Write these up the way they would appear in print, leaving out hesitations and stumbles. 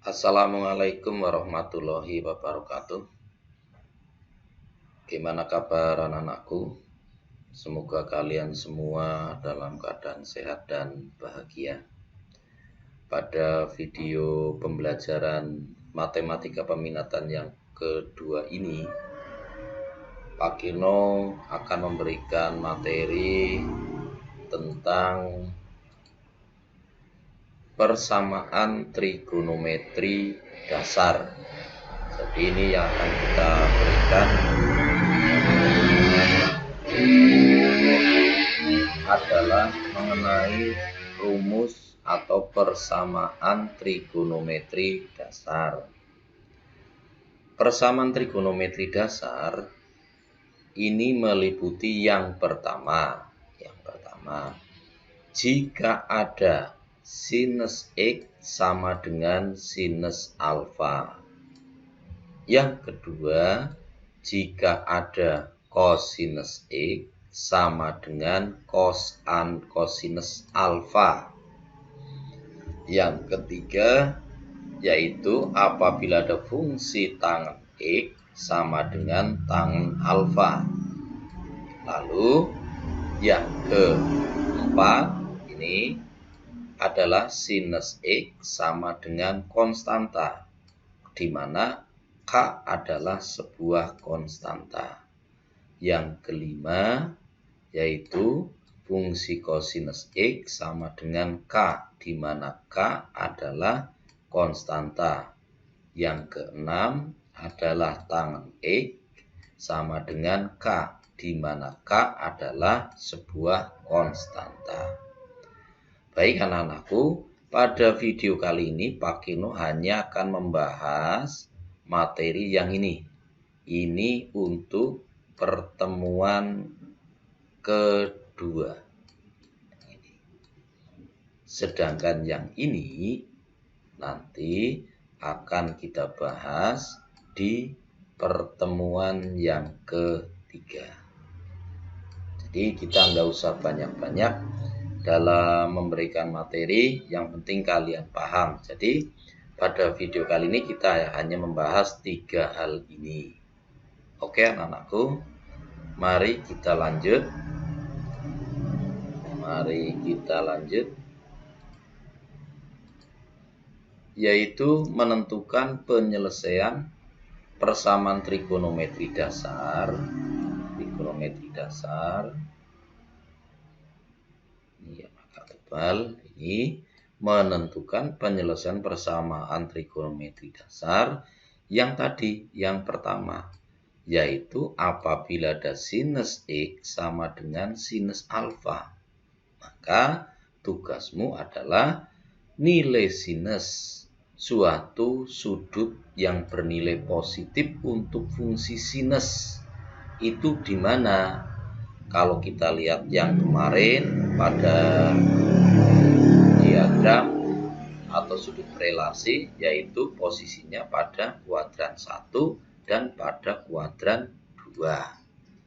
Assalamualaikum warahmatullahi wabarakatuh. Gimana kabar anak-anakku? Semoga kalian semua dalam keadaan sehat dan bahagia. Pada video pembelajaran matematika peminatan yang kedua ini, Pak Kino akan memberikan materi tentang persamaan trigonometri dasar. Jadi ini yang akan kita berikan adalah mengenai rumus atau persamaan trigonometri dasar. Persamaan trigonometri dasar ini meliputi yang pertama, jika ada sinus X sama dengan sinus alfa. Yang kedua, jika ada kosinus X sama dengan kosan kosinus alfa. Yang ketiga, yaitu apabila ada fungsi tangen X sama dengan tangen alfa. Lalu yang keempat ini adalah sinus X sama dengan konstanta, di mana K adalah sebuah konstanta. Yang kelima yaitu fungsi kosinus X sama dengan K, di mana K adalah konstanta. Yang keenam adalah tangen X sama dengan K, di mana K adalah sebuah konstanta. Baik anak-anakku, pada video kali ini Pak Kino hanya akan membahas materi yang ini. Ini untuk pertemuan kedua. Sedangkan yang ini nanti akan kita bahas di pertemuan yang ketiga. Jadi kita nggak usah banyak-banyak dalam memberikan materi, yang penting kalian paham. Jadi pada video kali ini kita hanya membahas 3 hal ini. Oke anak-anakku, mari kita lanjut. Yaitu menentukan penyelesaian persamaan trigonometri dasar. Ini maka tebal ini menentukan penyelesaian persamaan trigonometri dasar yang tadi, yang pertama, yaitu apabila ada sinus X sama dengan sinus alfa. Maka tugasmu adalah nilai sinus suatu sudut yang bernilai positif untuk fungsi sinus itu di mana? Kalau kita lihat yang kemarin pada diagram atau sudut relasi, yaitu posisinya pada kuadran 1 dan pada kuadran 2.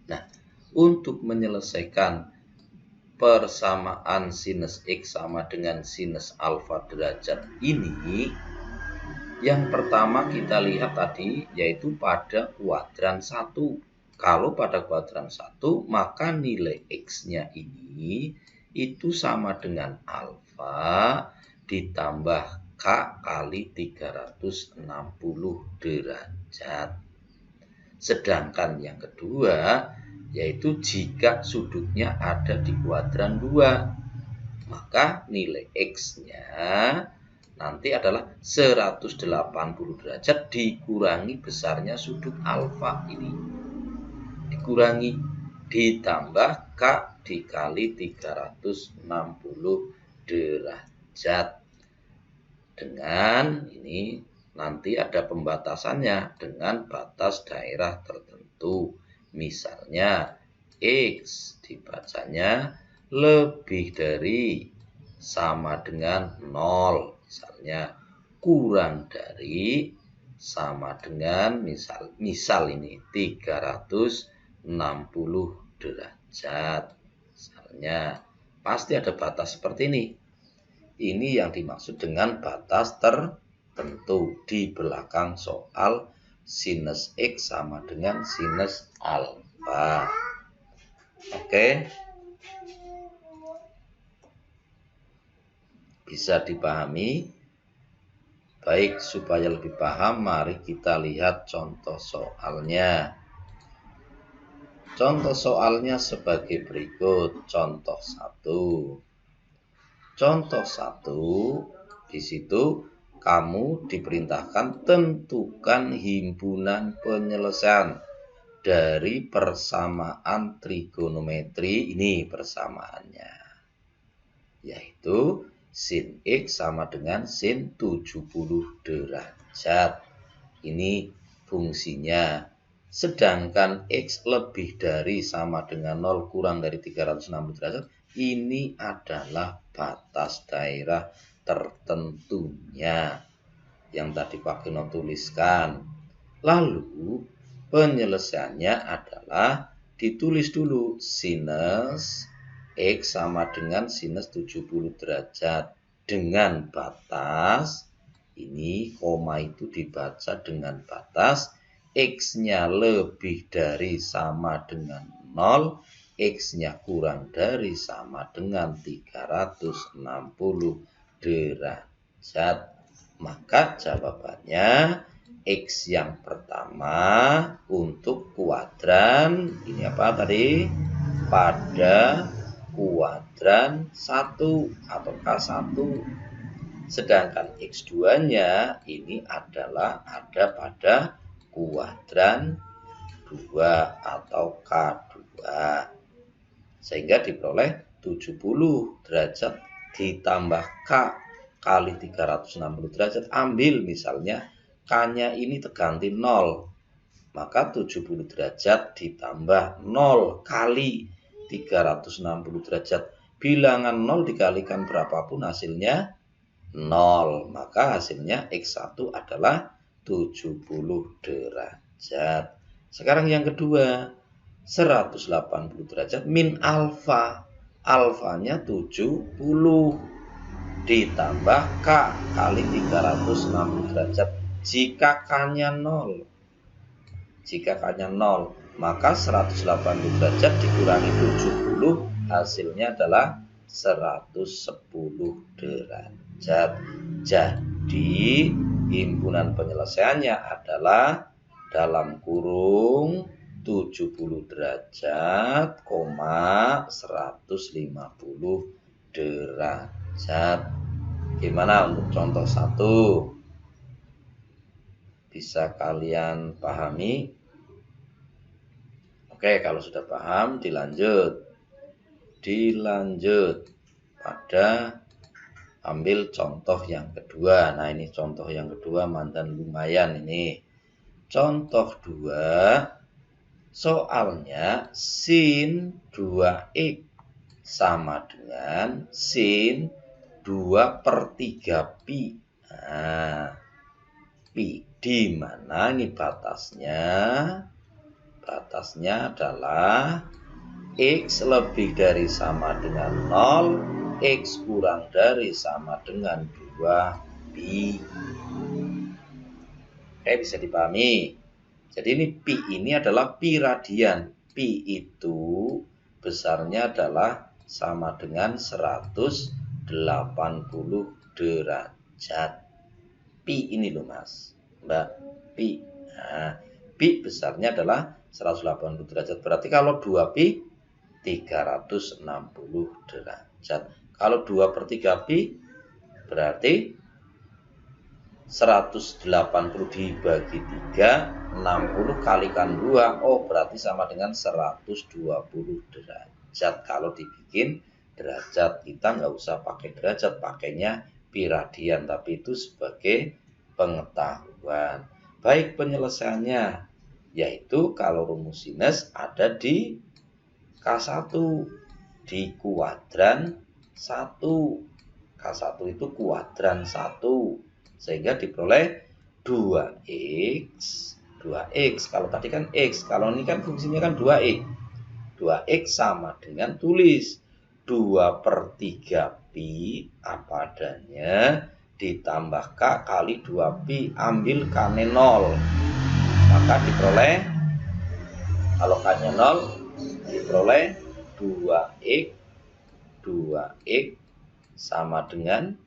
Nah, untuk menyelesaikan persamaan sinus X sama dengan sinus alfa derajat ini, yang pertama kita lihat tadi yaitu pada kuadran 1. Kalau pada kuadran 1, maka nilai X-nya ini itu sama dengan alfa ditambah K kali 360 derajat. Sedangkan yang kedua, yaitu jika sudutnya ada di kuadran 2, maka nilai X-nya nanti adalah 180 derajat dikurangi besarnya sudut alfa ini. Dikurangi ditambah K dikali 360 derajat. Dengan ini nanti ada pembatasannya dengan batas daerah tertentu. Misalnya X dibacanya lebih dari sama dengan 0. Misalnya kurang dari sama dengan misal ini 360 derajat. Misalnya pasti ada batas seperti ini. Ini yang dimaksud dengan batas tertentu. tertentu di belakang soal sinus X sama dengan sinus alfa. Oke. Bisa dipahami? Baik, supaya lebih paham, mari kita lihat contoh soalnya. Contoh soalnya sebagai berikut. Contoh 1. Contoh 1, di situ kamu diperintahkan tentukan himpunan penyelesaian dari persamaan trigonometri. Ini persamaannya, yaitu sin X sama dengan sin 70 derajat. Ini fungsinya. Sedangkan X lebih dari sama dengan 0 kurang dari 360 derajat, ini adalah batas daerah tertentunya yang tadi Pak Gino tuliskan. Lalu penyelesaiannya adalah ditulis dulu sinus X sama dengan sinus 70 derajat dengan batas, ini koma itu dibaca dengan batas X-nya lebih dari sama dengan 0, X-nya kurang dari sama dengan 360 derajat. Maka jawabannya X yang pertama untuk kuadran, ini apa tadi? Pada kuadran 1 atau K1. Sedangkan X2-nya ini adalah ada pada kuadran 2 atau K2. Sehingga diperoleh 70 derajat ditambah K kali 360 derajat. Ambil misalnya K-nya ini terganti 0. Maka 70 derajat ditambah 0 kali 360 derajat. Bilangan 0 dikalikan berapapun hasilnya 0. Maka hasilnya X1 adalah 70 derajat. Sekarang yang kedua, 180 derajat min alfa. Alfanya 70 ditambah K kali 360 derajat. Jika K-nya 0. Jika K-nya 0, maka 180 derajat dikurangi 70, hasilnya adalah 110 derajat. Jadi himpunan penyelesaiannya adalah dalam kurung 70 derajat, 150 derajat. Gimana untuk contoh 1? Bisa kalian pahami? Oke, kalau sudah paham dilanjut. Pada ambil contoh yang kedua. Nah, ini contoh yang kedua mantan lumayan ini. Contoh 2, soalnya sin 2x sama dengan sin 2/3 pi. Nah, pi di mana ini batasnya? Batasnya adalah X lebih dari sama dengan 0, X kurang dari sama dengan 2 pi. Oke, bisa dipahami. Jadi ini pi ini adalah pi radian. Pi itu besarnya adalah sama dengan 180 derajat. Pi ini loh Mas, Mbak, pi. Nah, pi besarnya adalah 180 derajat. Berarti kalau 2 pi 360 derajat. Kalau 2/3 pi berarti 180 dibagi 3, 60 kalikan 2. Oh, berarti sama dengan 120 derajat. Kalau dibikin derajat, kita nggak usah pakai derajat, pakainya pi radian. Tapi itu sebagai pengetahuan. Baik, penyelesaiannya yaitu kalau rumus sinus ada di K1, di kuadran 1. K1 itu kuadran 1. Sehingga diperoleh 2x. 2x. Kalau tadi kan x. Kalau ini kan fungsinya kan 2x. 2x sama dengan tulis 2/3 pi apa adanya ditambah K kali 2Pi, ambil K-nya 0. Maka diperoleh, kalau K-nya 0, diperoleh 2X sama dengan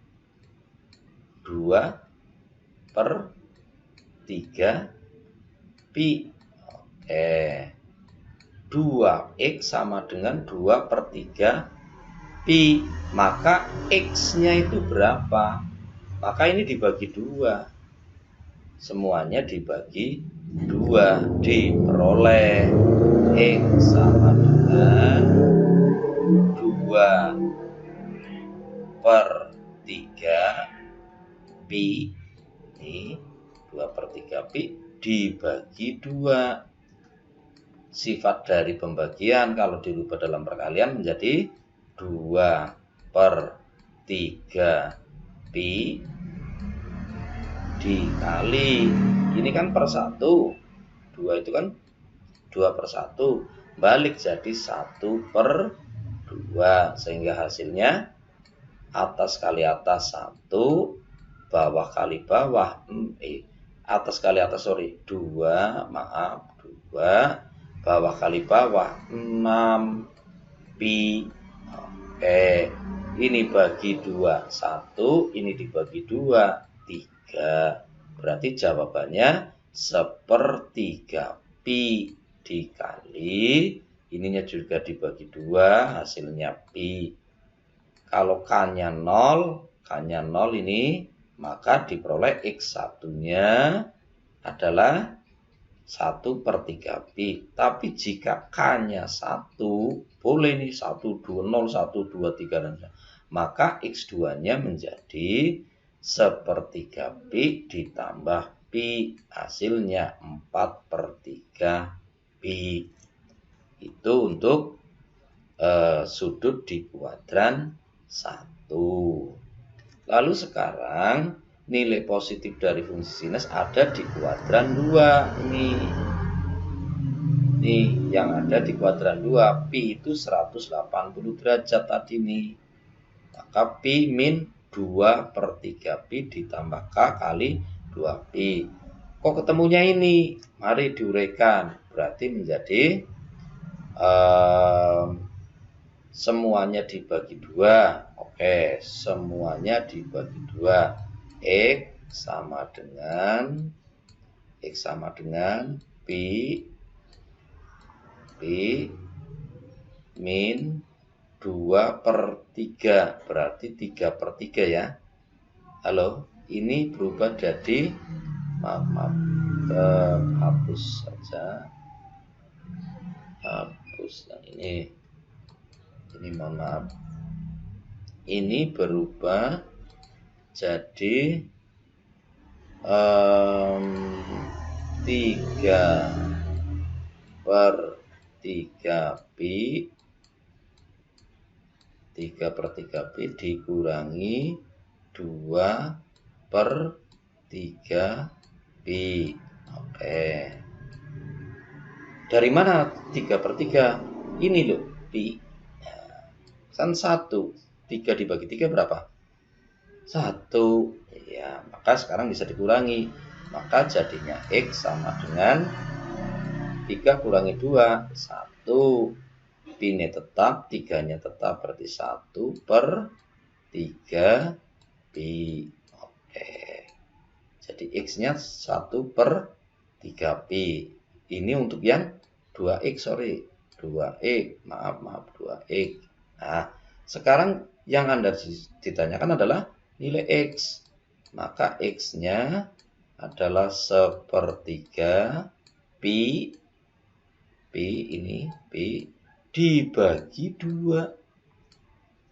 2/3Pi. Oke. 2X sama dengan 2/3Pi. Maka X-nya itu berapa? Maka ini dibagi 2. Semuanya dibagi 2. Diperoleh X sama dengan 2/3Pi. Ini 2/3Pi dibagi 2. Sifat dari pembagian kalau dirubah dalam perkalian menjadi 2/3Pi dikali. Ini kan per 1. 2 itu kan 2/1. Balik jadi 1/2. Sehingga hasilnya atas kali atas 1, bawah kali bawah, atas kali atas 2, 2, bawah kali bawah 6Pi. Oke, ini bagi 2 1, ini dibagi 2 3. Berarti jawabannya 1/3Pi dikali ininya juga dibagi 2, hasilnya Pi. Kalau K-nya 0, ini, maka diperoleh X1-nya adalah 1/3Pi. Tapi jika K-nya 1, boleh nih 1, 2, 0, 1, 2, 3, dan maka X2-nya menjadi 1/3Pi ditambah Pi. Hasilnya 4/3Pi. Itu untuk sudut di kuadran 1. Lalu sekarang nilai positif dari fungsi sinus ada di kuadran 2. Nih yang ada di kuadran 2. Pi itu 180 derajat tadi nih. Maka Pi min 2/3Pi ditambah K kali 2Pi. Kok ketemunya ini? Mari diuraikan. Berarti menjadi semuanya dibagi 2. Oke, semuanya dibagi 2. X sama dengan Pi min 2/3. Berarti 3/3 ya. Halo, ini berubah jadi hapus saja. Hapus yang ini mohon maaf. Ini berubah jadi 3/3Pi 3/3Pi dikurangi 2/3Pi. Oke. Dari mana 3/3? Ini loh, Pi. Kan 1. 3 dibagi 3 berapa? 1. Ya, maka sekarang bisa dikurangi. Maka jadinya X sama dengan 3 kurangi 2, 1. Pi-nya tetap, 3-nya tetap, berarti 1/3Pi. Oke. Jadi X-nya 1/3Pi. Ini untuk yang 2X, 2X. Maaf, 2X. Nah, sekarang yang Anda ditanyakan adalah nilai X. Maka X-nya adalah 1/3Pi. Pi dibagi 2.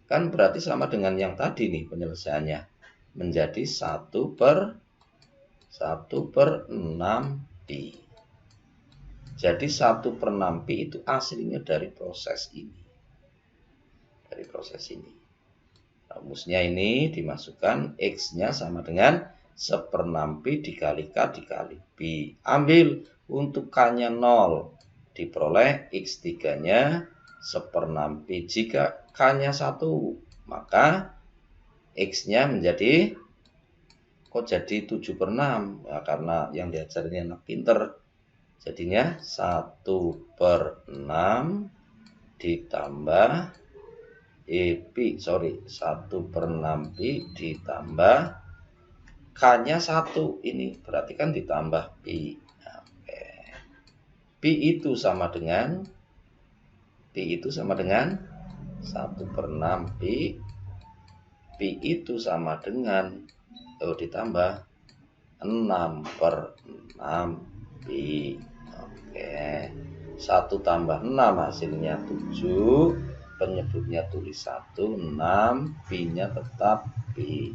Kan berarti sama dengan yang tadi nih penyelesaiannya. Menjadi 1/6Pi. Jadi 1/6Pi itu aslinya dari proses ini. Rumusnya ini dimasukkan X-nya sama dengan 1/6Pi dikali K dikali Pi. Ambil untuk K-nya 0. Diperoleh X3-nya 1/6Pi. Jika K-nya 1, maka X-nya menjadi kok jadi 7/6? Ya, karena yang diajarin anak pinter. Jadinya 1/6 ditambah 1/6 pi ditambah K-nya 1. Ini berarti kan ditambah pi. Oke. Pi itu sama dengan 1/6 pi. Pi itu sama dengan ditambah 6/6 pi. Oke. 1 tambah 6 hasilnya 7. Penyebutnya tulis 1, 6, pi-nya tetap pi.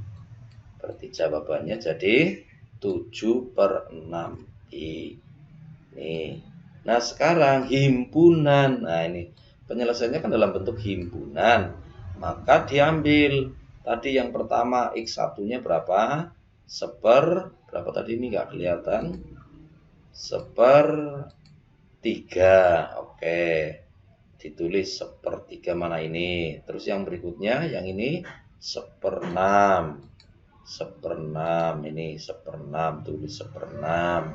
Berarti jawabannya jadi 7/6 pi. Nih. Nah, sekarang himpunan. Nah, ini penyelesaiannya kan dalam bentuk himpunan. Maka diambil tadi yang pertama X1-nya berapa? Berapa tadi ini nggak kelihatan. 1/3. Oke. Ditulis 1/3 mana ini. Terus yang berikutnya yang ini 1/6. 1/6 ini 1/6, tulis 1/6.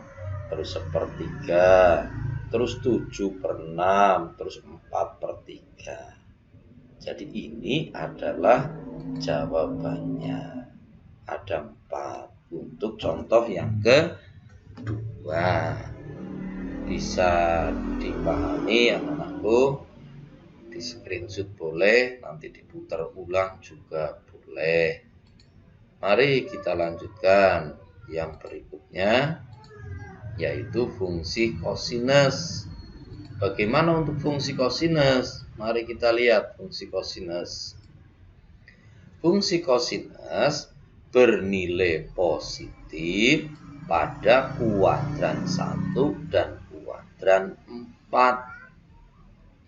Terus 1/3. Terus 7/6, terus 4/3. Jadi ini adalah jawabannya. Ada 4 untuk contoh yang kedua. Bisa dipahami anak-anakku. Di screenshot boleh, nanti diputar ulang juga boleh. Mari kita lanjutkan yang berikutnya, yaitu fungsi kosinus. Bagaimana untuk fungsi kosinus? Mari kita lihat fungsi kosinus. Fungsi kosinus bernilai positif pada kuadran 1 dan kuadran 4.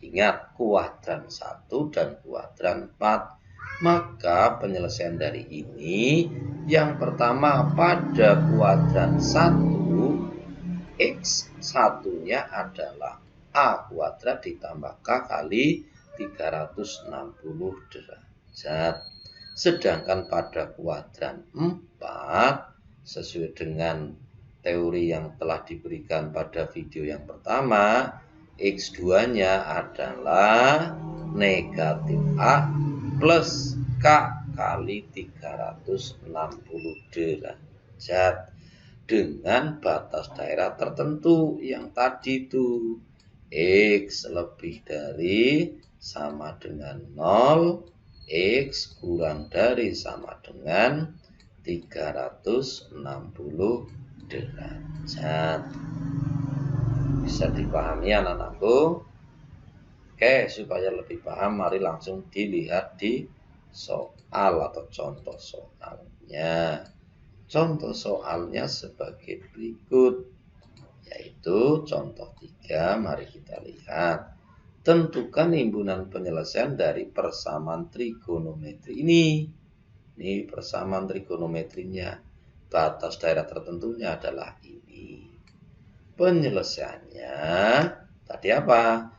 Ingat, kuadran 1 dan kuadran 4. Maka penyelesaian dari ini, yang pertama pada kuadran 1, X1-nya adalah A kuadrat ditambah K kali 360 derajat. Sedangkan pada kuadran 4, sesuai dengan teori yang telah diberikan pada video yang pertama, X2-nya adalah negatif A plus K kali 360 derajat. Dengan batas daerah tertentu yang tadi itu. X lebih dari sama dengan 0, X kurang dari sama dengan 360 derajat. Bisa dipahami anak-anakku? Oke, supaya lebih paham, mari langsung dilihat di soal atau contoh soalnya. Contoh soalnya sebagai berikut, yaitu contoh 3. Mari kita lihat. Tentukan himpunan penyelesaian dari persamaan trigonometri ini. Ini persamaan trigonometrinya. Batas daerah tertentunya adalah ini. Penyelesaiannya tadi apa?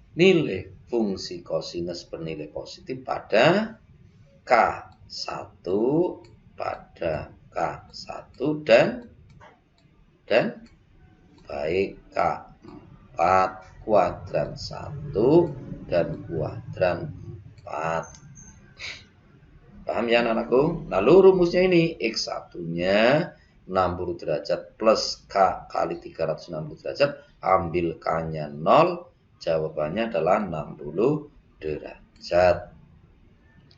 Nilai fungsi kosinus bernilai positif pada K1 pada K1 dan baik K4 kuadran 1 dan kuadran 4. Paham ya anak-anakku? Lalu rumusnya ini X1-nya 60 derajat plus K kali 360 derajat, ambil K-nya 0, jawabannya adalah 60 derajat.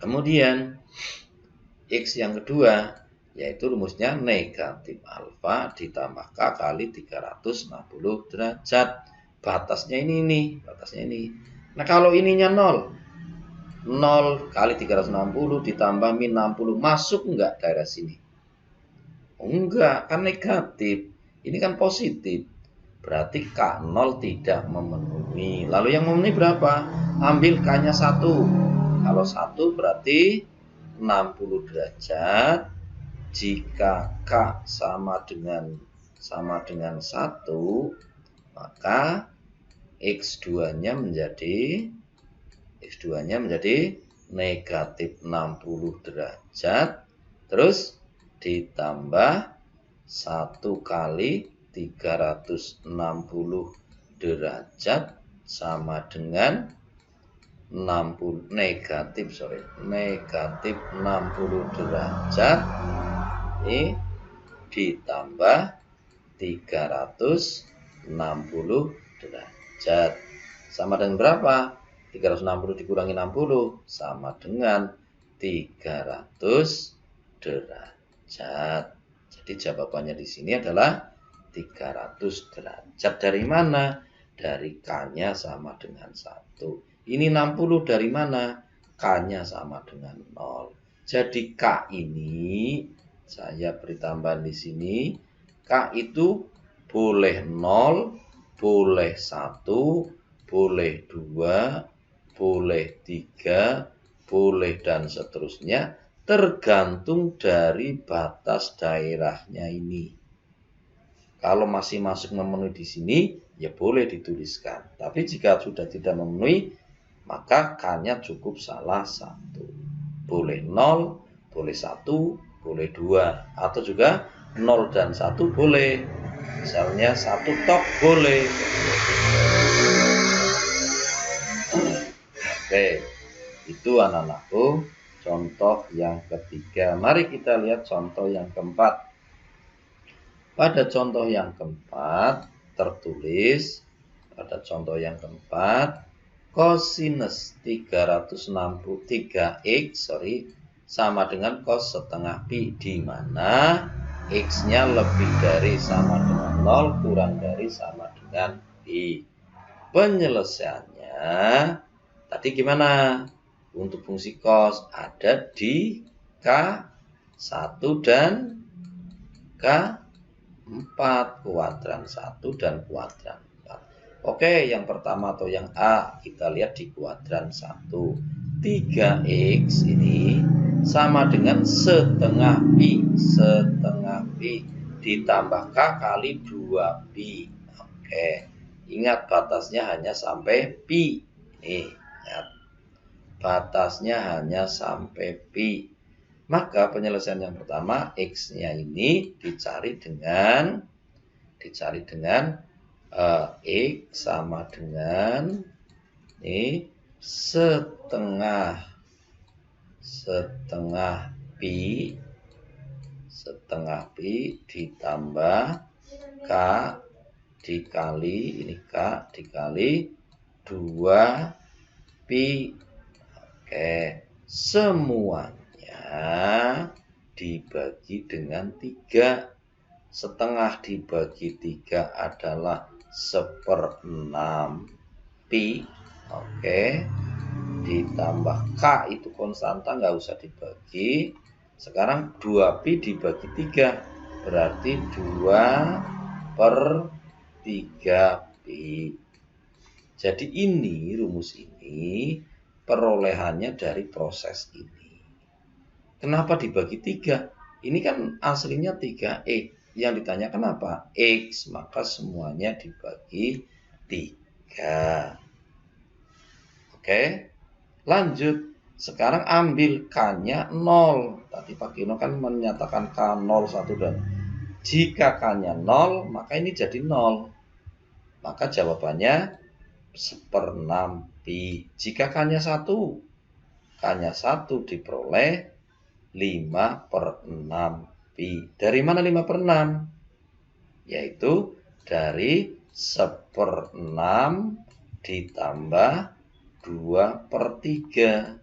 Kemudian X yang kedua, yaitu rumusnya negatif alfa ditambah K kali 360 derajat. Batasnya ini nih, batasnya ini. Nah, kalau ininya 0 kali 360 ditambah min 60, masuk enggak daerah sini? Enggak, kan negatif. Ini kan positif. Berarti K0 tidak memenuhi. Lalu yang memenuhi berapa? Ambil K-nya 1. Kalau 1 berarti 60 derajat. Jika K sama dengan 1, maka X2-nya menjadi negatif 60 derajat. Terus ditambah 1 kali 360 derajat sama dengan negatif 60 derajat ini ditambah 360 derajat sama dengan berapa? 360 dikurangi 60 sama dengan 300 derajat. Jadi jawabannya di sini adalah 300 derajat. Dari mana? Dari K-nya sama dengan 1. Ini 60 dari mana? K-nya sama dengan 0. Jadi K ini, saya beri tambahan di sini, K itu boleh 0, boleh 1, boleh 2, boleh 3, boleh dan seterusnya, tergantung dari batas daerahnya ini. Kalau masih masuk memenuhi di sini, ya boleh dituliskan. Tapi jika sudah tidak memenuhi, maka K-nya cukup salah 1. Boleh 0, boleh 1, boleh 2. Atau juga 0 dan 1 boleh. Misalnya 1 tok boleh. Oke, itu anak-anakku contoh yang ketiga. Mari kita lihat contoh yang keempat. Pada contoh yang keempat tertulis pada contoh yang keempat kosinus 363x sama dengan cos setengah pi, di mana x-nya lebih dari sama dengan 0 kurang dari sama dengan pi. Penyelesaiannya tadi gimana? Untuk fungsi cos ada di K1 dan K4, kuadran 1 dan kuadran 4. Oke, yang pertama atau yang A kita lihat di kuadran 1. 3x ini sama dengan setengah pi ditambah K kali 2pi. Oke, ingat batasnya hanya sampai pi. Nih, ingat. Batasnya hanya sampai pi. Maka penyelesaian yang pertama, x-nya ini dicari dengan x sama dengan ini setengah pi ditambah K dikali ini K dikali 2pi. Oke, semuanya dibagi dengan 3. Setengah dibagi 3 adalah 1/6 pi. Oke, ditambah K itu konstanta, nggak usah dibagi. Sekarang 2pi dibagi 3 berarti 2/3pi. Jadi ini rumus ini perolehannya dari proses ini. Kenapa dibagi 3? Ini kan aslinya 3x. Yang ditanya kenapa? X, maka semuanya dibagi 3. Oke, lanjut. Sekarang ambil K-nya 0. Tadi Pak Gino kan menyatakan K 0, 1, dan jika K-nya 0, maka ini jadi 0. Maka jawabannya 1/6 pi. Jika K-nya 1, K-nya 1 diperoleh 5/6 pi. Dari mana 5/6? Yaitu dari 1/6 ditambah 2/3.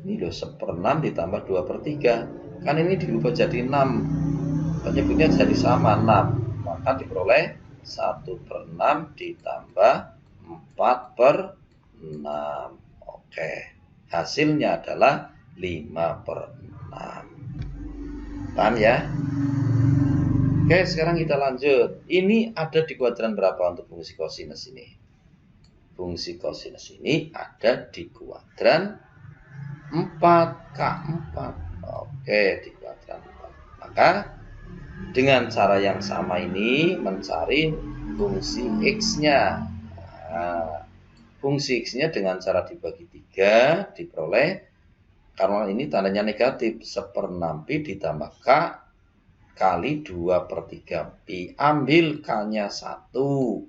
Ini loh, 1/6 ditambah 2/3. Kan ini dirubah jadi 6. Penyebutnya jadi sama 6. Maka diperoleh 1/6 ditambah 4/6. Oke, hasilnya adalah 5/6. Paham ya? Oke, sekarang kita lanjut. Ini ada di kuadran berapa untuk fungsi kosinus ini? Fungsi kosinus ini ada di kuadran 4, K4. Oke, di kuadran 4. Maka dengan cara yang sama ini mencari fungsi X-nya. Nah, fungsi X-nya dengan cara dibagi 3 diperoleh Karena ini tandanya negatif, 1/6 pi ditambah K kali 2/3 pi. Ambil K-nya 1.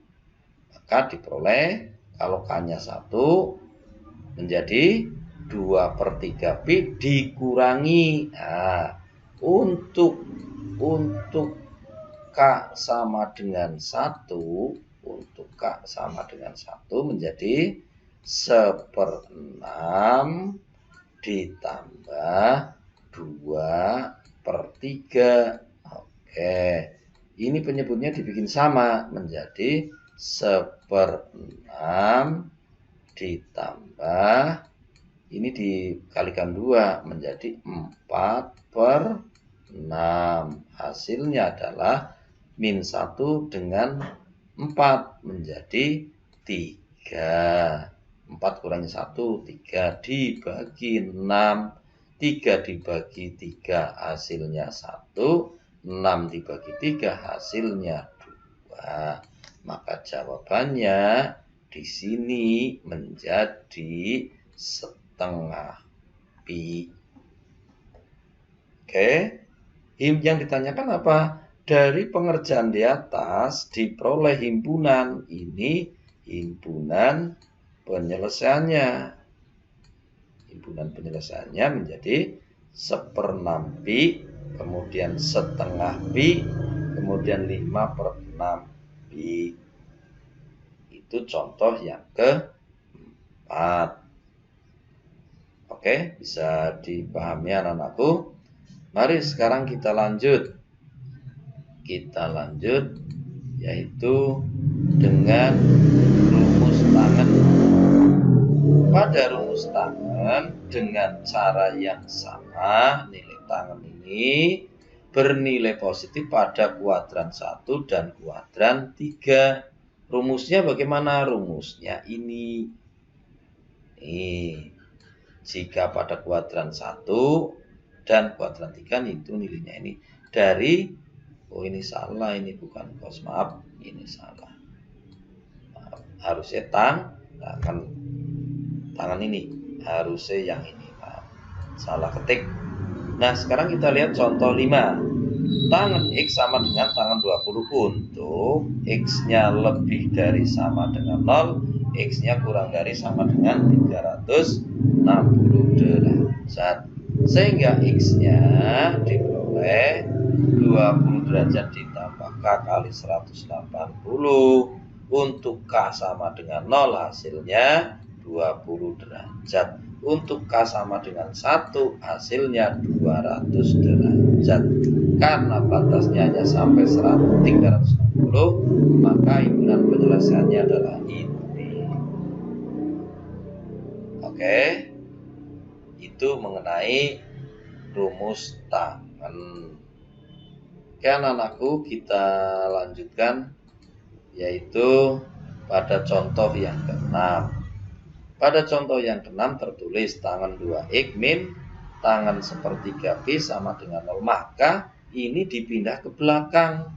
Maka diperoleh kalau K-nya 1 menjadi 2/3 pi dikurangi. Nah, untuk K sama dengan 1, untuk K sama dengan 1 menjadi 1/6 ditambah 2/3. Oke, ini penyebutnya dibikin sama menjadi 1/6 ditambah ini dikalikan 2 menjadi 4/6. Hasilnya adalah min 1 dengan 4 menjadi 3. 4 kurangi 1, 3 dibagi 6. 3 dibagi 3 hasilnya 1. 6 dibagi 3 hasilnya 2. Maka jawabannya di sini menjadi setengah pi. Oke. Yang ditanyakan apa? Dari pengerjaan di atas diperoleh himpunan. Ini himpunan penyelesaiannya. Himpunan penyelesaiannya menjadi 1/6 pi, kemudian setengah pi, kemudian 5/6 pi. Itu contoh yang keempat. Oke, bisa dipahami anak-anakku. Mari sekarang kita lanjut. Kita lanjut yaitu dengan rumus tangan. Pada rumus tangan dengan cara yang sama, nilai tangan ini bernilai positif pada kuadran 1 dan kuadran 3. Rumusnya bagaimana? Rumusnya ini. Jika pada kuadran 1 dan kuadran 3 itu nilainya ini. Dari ini salah, ini bukan cos, maaf, ini salah. Maaf, harusnya tangan ini, harusnya yang ini. Maaf, salah ketik. Nah, sekarang kita lihat contoh 5. Tangan X sama dengan tangan 20 untuk X-nya lebih dari sama dengan 0, X-nya kurang dari sama dengan 360 derajat. Sehingga X-nya diperoleh 20 derajat ditambah K kali 180. Untuk K sama dengan 0 hasilnya 20 derajat. Untuk K sama dengan 1 hasilnya 200 derajat. Karena batasnya hanya sampai 360, maka himpunan penyelesaiannya adalah ini. Oke, itu mengenai rumus tangan. Oke anak-anakku, kita lanjutkan yaitu pada contoh yang ke-6. Pada contoh yang ke-6 tertulis tangan 2x min tangan 1/3 pi sama dengan 0. Maka ini dipindah ke belakang.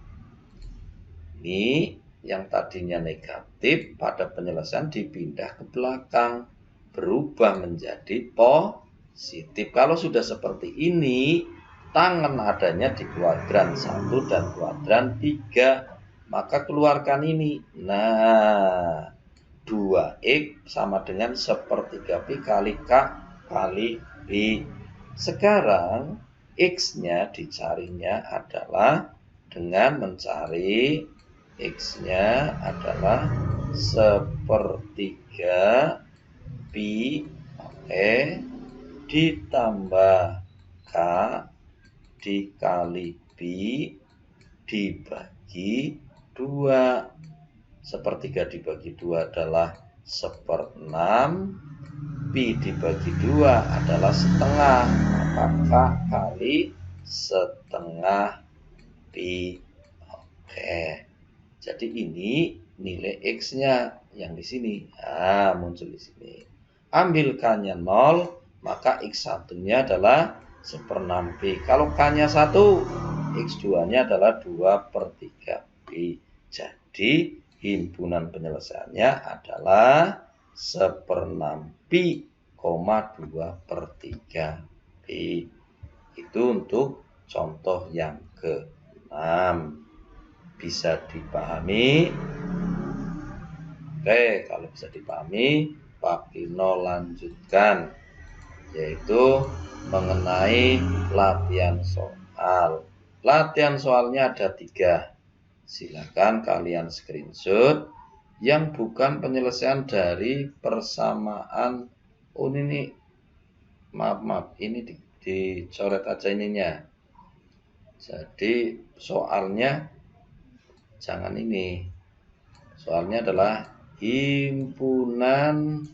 Ini yang tadinya negatif pada penyelesaian dipindah ke belakang, berubah menjadi positif. Kalau sudah seperti ini, tangan adanya di kuadran 1 dan kuadran 3, maka keluarkan ini. Nah, 2x sama dengan 1/3 pi kali K kali pi. Sekarang X-nya dicarinya adalah dengan mencari X-nya adalah 1/3 pi, oke, ditambah K dikali pi dibagi 2. 1/3 dibagi 2 adalah 1/6. Pi dibagi 2 adalah setengah. Maka K kali setengah pi. Oke. Jadi ini nilai X-nya yang di sini. Nah, muncul di sini. Ambil K-nya 0, maka X1-nya adalah 1/6 pi. Kalau K-nya 1, X2-nya adalah 2/3 pi. Jadi himpunan penyelesaiannya adalah 1/6 pi 2/3 B. Itu untuk contoh yang ke-6. Bisa dipahami? Oke, kalau bisa dipahami, Pak Pino lanjutkan, yaitu mengenai latihan soal. Latihan soalnya ada 3. Silakan kalian screenshot yang bukan penyelesaian dari persamaan. Oh ini maaf, ini dicoret aja ininya. Jadi soalnya jangan ini. Soalnya adalah himpunan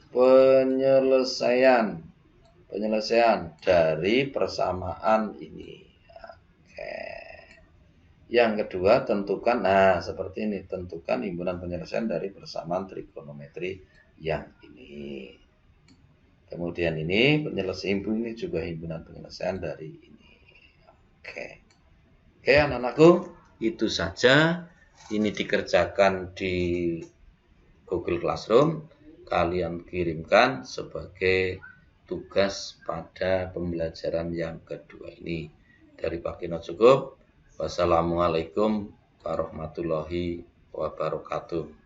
penyelesaian dari persamaan ini. Oke. Yang kedua, tentukan, seperti ini, tentukan himpunan penyelesaian dari persamaan trigonometri yang ini. Kemudian ini himpunan ini juga himpunan penyelesaian dari ini. Oke, anak-anakku, itu saja. Ini dikerjakan di Google Classroom. Kalian kirimkan sebagai tugas pada pembelajaran yang kedua ini. Dari Pak Kino cukup. Wassalamualaikum warahmatullahi wabarakatuh.